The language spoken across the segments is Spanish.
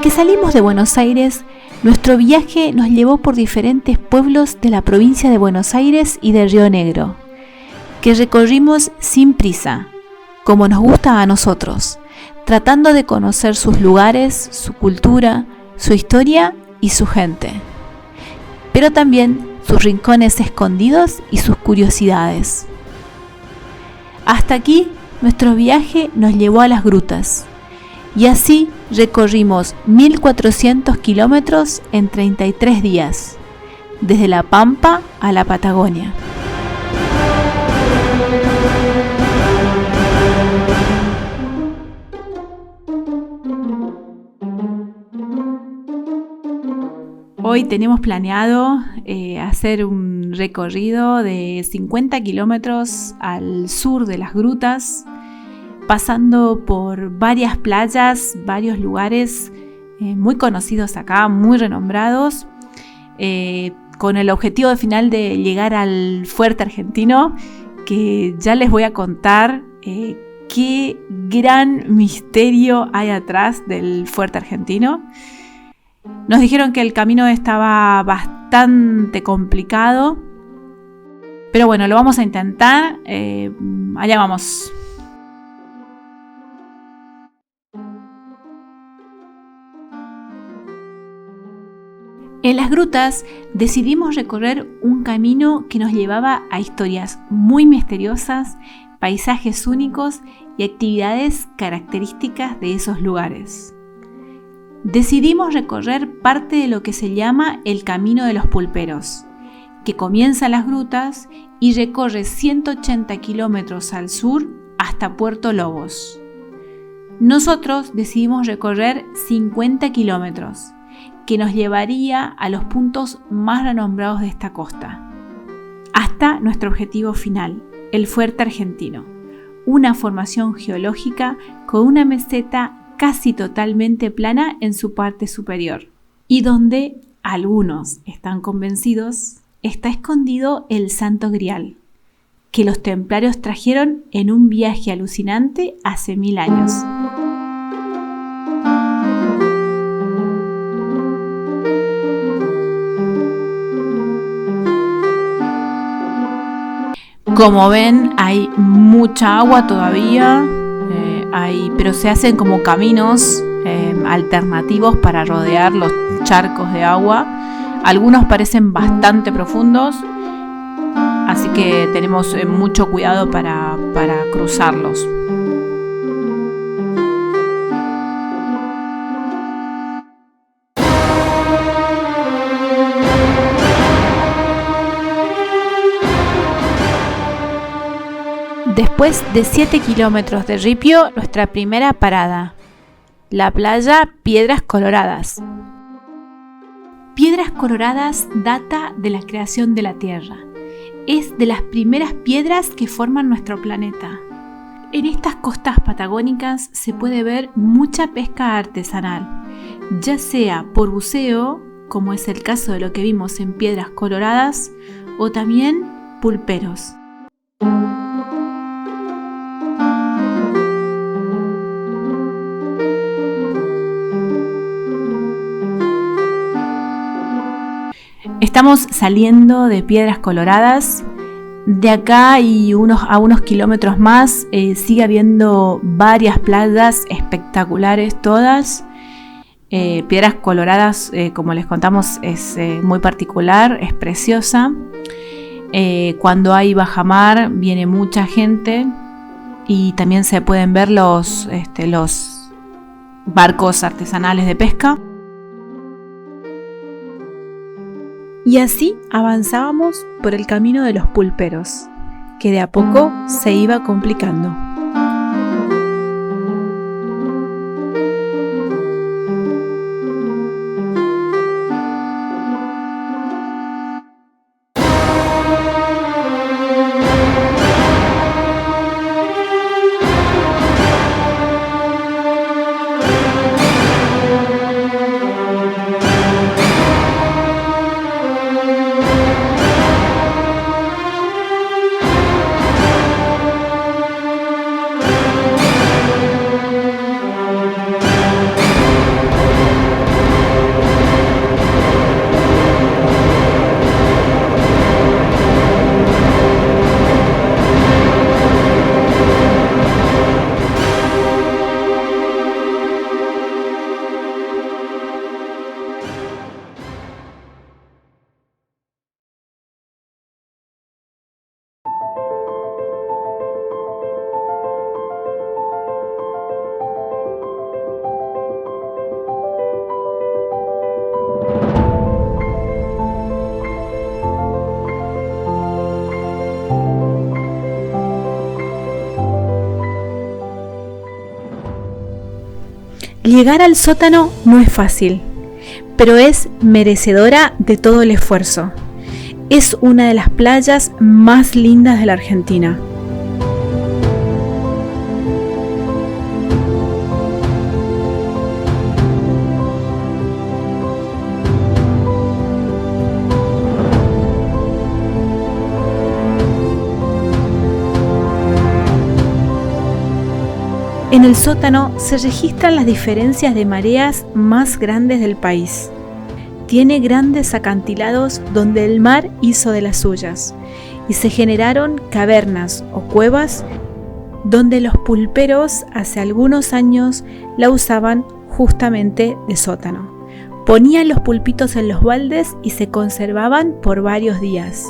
Desde que salimos de Buenos Aires, nuestro viaje nos llevó por diferentes pueblos de la provincia de Buenos Aires y de Río Negro, que recorrimos sin prisa, como nos gusta a nosotros, tratando de conocer sus lugares, su cultura, su historia y su gente, pero también sus rincones escondidos y sus curiosidades. Hasta aquí, nuestro viaje nos llevó a las grutas, y así recorrimos 1400 kilómetros en 33 días, desde La Pampa a la Patagonia. Hoy tenemos planeado hacer un recorrido de 50 kilómetros al sur de las grutas, pasando por varias playas, varios lugares muy conocidos acá, muy renombrados, con el objetivo final de llegar al Fuerte Argentino, que ya les voy a contar qué gran misterio hay atrás del Fuerte Argentino. Nos dijeron que el camino estaba bastante complicado, pero bueno, lo vamos a intentar. Allá vamos. En las grutas decidimos recorrer un camino que nos llevaba a historias muy misteriosas, paisajes únicos y actividades características de esos lugares. Decidimos recorrer parte de lo que se llama el Camino de los Pulperos, que comienza en las grutas y recorre 180 kilómetros al sur hasta Puerto Lobos. Nosotros decidimos recorrer 50 kilómetros, que nos llevaría a los puntos más renombrados de esta costa, hasta nuestro objetivo final, el Fuerte Argentino, una formación geológica con una meseta casi totalmente plana en su parte superior, y donde algunos están convencidos está escondido el Santo Grial, que los templarios trajeron en un viaje alucinante hace 1000 años. Como ven, hay mucha agua todavía, pero se hacen como caminos alternativos para rodear los charcos de agua. Algunos parecen bastante profundos, así que tenemos mucho cuidado para cruzarlos. Después de 7 kilómetros de ripio, nuestra primera parada, la playa Piedras Coloradas. Piedras Coloradas data de la creación de la Tierra. Es de las primeras piedras que forman nuestro planeta. En estas costas patagónicas se puede ver mucha pesca artesanal, ya sea por buceo, como es el caso de lo que vimos en Piedras Coloradas, o también pulperos. Estamos saliendo de Piedras Coloradas. De acá y a unos kilómetros más sigue habiendo varias playas espectaculares todas. Piedras Coloradas, como les contamos, es muy particular, es preciosa. Cuando hay bajamar viene mucha gente y también se pueden ver los barcos artesanales de pesca. Y así avanzábamos por el camino de los pulperos, que de a poco se iba complicando. Llegar al sótano no es fácil, pero es merecedora de todo el esfuerzo. Es una de las playas más lindas de la Argentina. En el sótano se registran las diferencias de mareas más grandes del país. Tiene grandes acantilados donde el mar hizo de las suyas y se generaron cavernas o cuevas donde los pulperos hace algunos años la usaban justamente de sótano. Ponían los pulpitos en los baldes y se conservaban por varios días.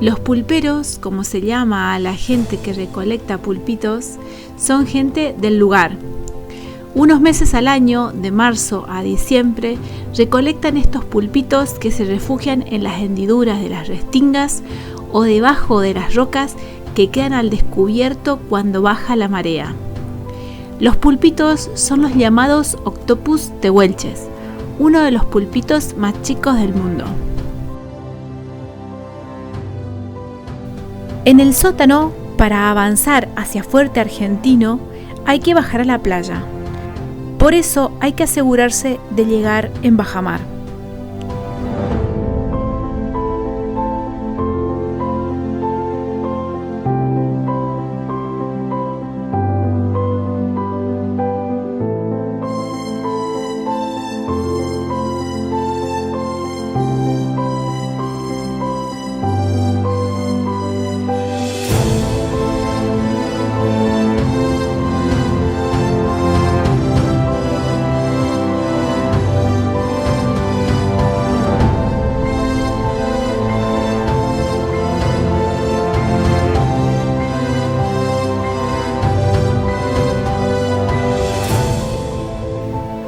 Los pulperos, como se llama a la gente que recolecta pulpitos, son gente del lugar. Unos meses al año, de marzo a diciembre, recolectan estos pulpitos que se refugian en las hendiduras de las restingas o debajo de las rocas que quedan al descubierto cuando baja la marea. Los pulpitos son los llamados Octopus tehuelches, uno de los pulpitos más chicos del mundo. En el sótano, para avanzar hacia Fuerte Argentino, hay que bajar a la playa. Por eso hay que asegurarse de llegar en bajamar.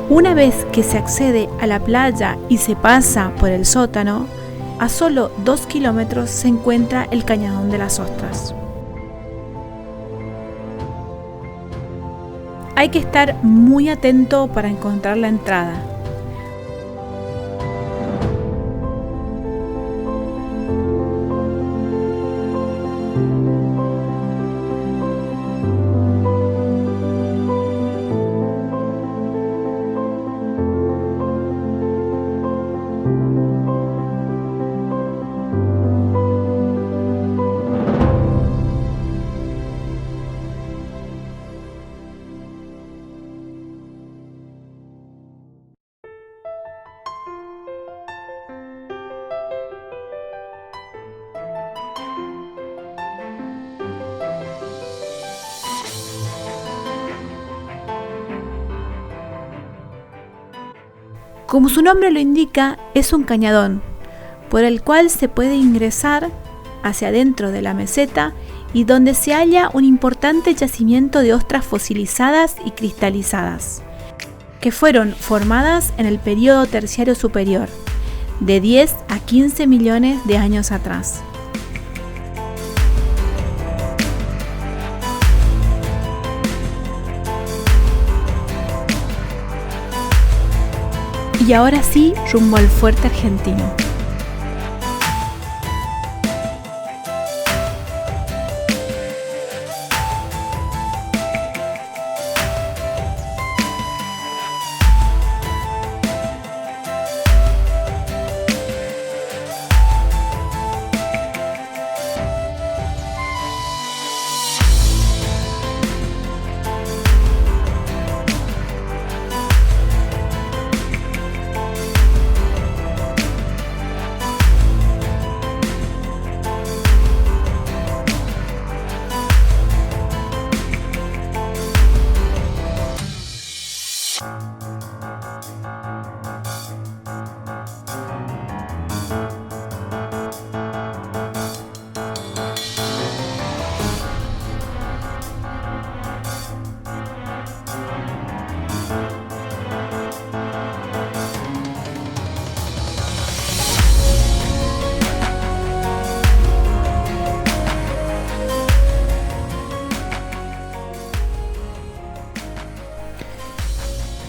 Una vez que se accede a la playa y se pasa por el sótano, a solo 2 kilómetros se encuentra el Cañadón de las Ostras. Hay que estar muy atento para encontrar la entrada. Como su nombre lo indica, es un cañadón por el cual se puede ingresar hacia adentro de la meseta y donde se halla un importante yacimiento de ostras fosilizadas y cristalizadas, que fueron formadas en el período terciario superior, de 10 a 15 millones de años atrás. Y ahora sí, rumbo al fuerte argentino.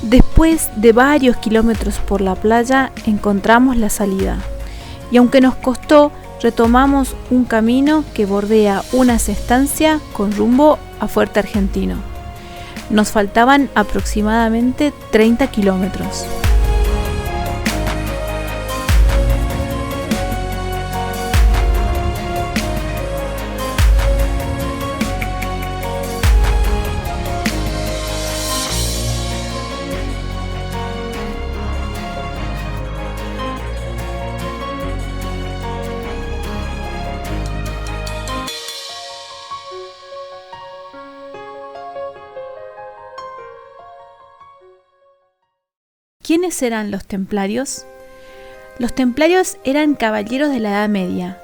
Después de varios kilómetros por la playa encontramos la salida, y aunque nos costó, retomamos un camino que bordea unas estancias con rumbo a Fuerte Argentino. Nos faltaban aproximadamente 30 kilómetros. ¿Quiénes eran los templarios? Los templarios eran caballeros de la Edad Media.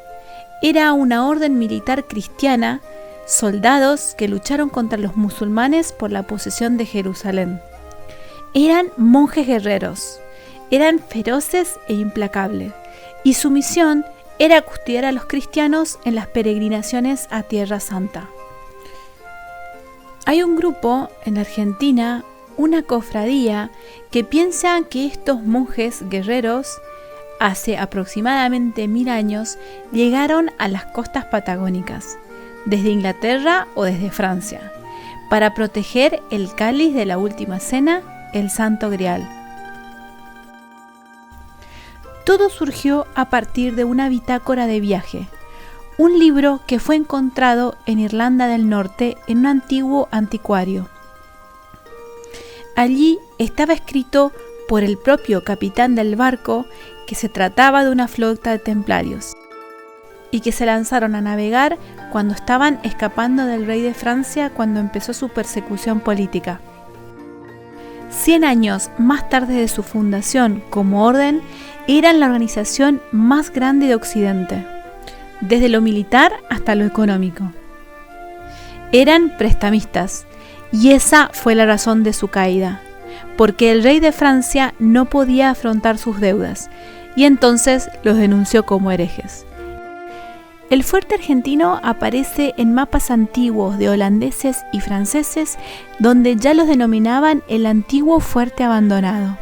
Era una orden militar cristiana, soldados que lucharon contra los musulmanes por la posesión de Jerusalén. Eran monjes guerreros, eran feroces e implacables, y su misión era custodiar a los cristianos en las peregrinaciones a Tierra Santa. Hay un grupo en Argentina, una cofradía, que piensa que estos monjes guerreros, hace aproximadamente 1000 años, llegaron a las costas patagónicas, desde Inglaterra o desde Francia, para proteger el cáliz de la última cena, el Santo Grial. Todo surgió a partir de una bitácora de viaje, un libro que fue encontrado en Irlanda del Norte en un antiguo anticuario. Allí estaba escrito por el propio capitán del barco que se trataba de una flota de templarios y que se lanzaron a navegar cuando estaban escapando del rey de Francia cuando empezó su persecución política. 100 años más tarde de su fundación como orden, eran la organización más grande de Occidente, desde lo militar hasta lo económico. Eran prestamistas, y esa fue la razón de su caída, porque el rey de Francia no podía afrontar sus deudas, y entonces los denunció como herejes. El fuerte argentino aparece en mapas antiguos de holandeses y franceses, donde ya los denominaban el antiguo fuerte abandonado.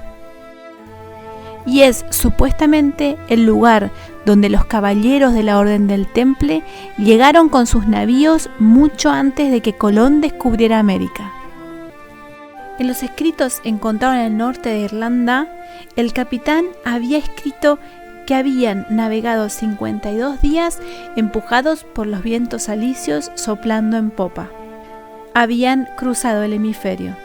Y es supuestamente el lugar donde los caballeros de la Orden del Temple llegaron con sus navíos mucho antes de que Colón descubriera América. En los escritos encontrados en el norte de Irlanda, el capitán había escrito que habían navegado 52 días empujados por los vientos alisios soplando en popa. Habían cruzado el hemisferio.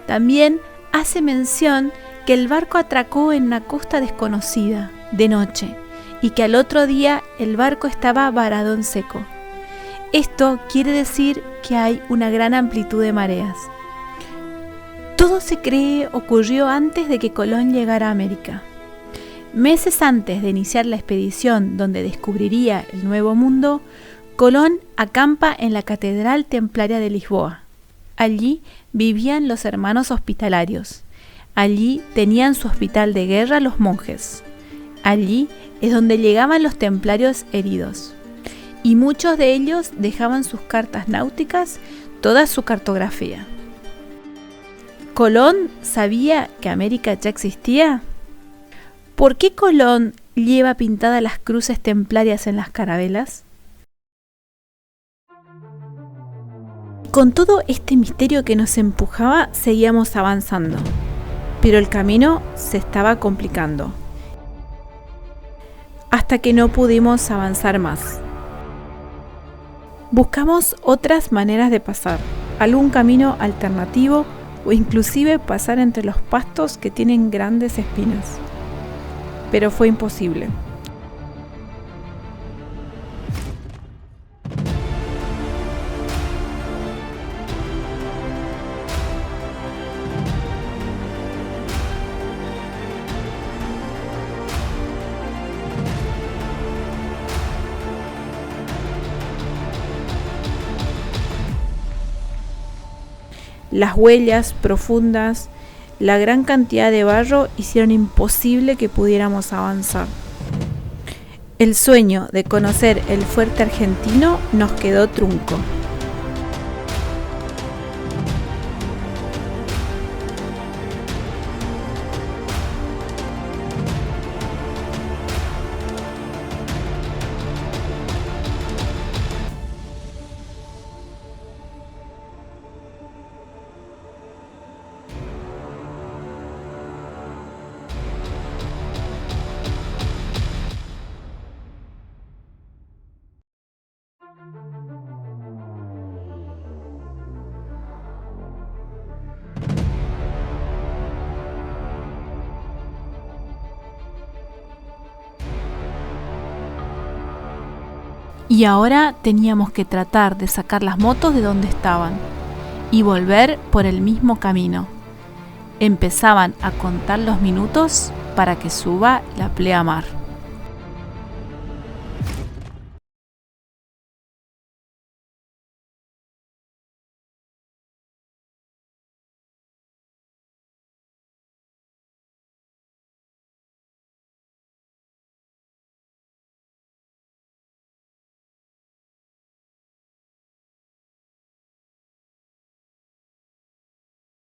También hace mención que el barco atracó en una costa desconocida, de noche, y que al otro día el barco estaba varado en seco. Esto quiere decir que hay una gran amplitud de mareas. Todo se cree ocurrió antes de que Colón llegara a América. Meses antes de iniciar la expedición donde descubriría el Nuevo Mundo, Colón acampa en la Catedral Templaria de Lisboa. Allí vivían los hermanos hospitalarios. Allí tenían su hospital de guerra los monjes. Allí es donde llegaban los templarios heridos. Y muchos de ellos dejaban sus cartas náuticas, toda su cartografía. ¿Colón sabía que América ya existía? ¿Por qué Colón lleva pintadas las cruces templarias en las carabelas? Con todo este misterio que nos empujaba, seguíamos avanzando, pero el camino se estaba complicando, hasta que no pudimos avanzar más. Buscamos otras maneras de pasar, algún camino alternativo o inclusive pasar entre los pastos que tienen grandes espinas, pero fue imposible. Las huellas profundas, la gran cantidad de barro hicieron imposible que pudiéramos avanzar. El sueño de conocer el fuerte argentino nos quedó trunco. Y ahora teníamos que tratar de sacar las motos de donde estaban y volver por el mismo camino. Empezaban a contar los minutos para que suba la pleamar.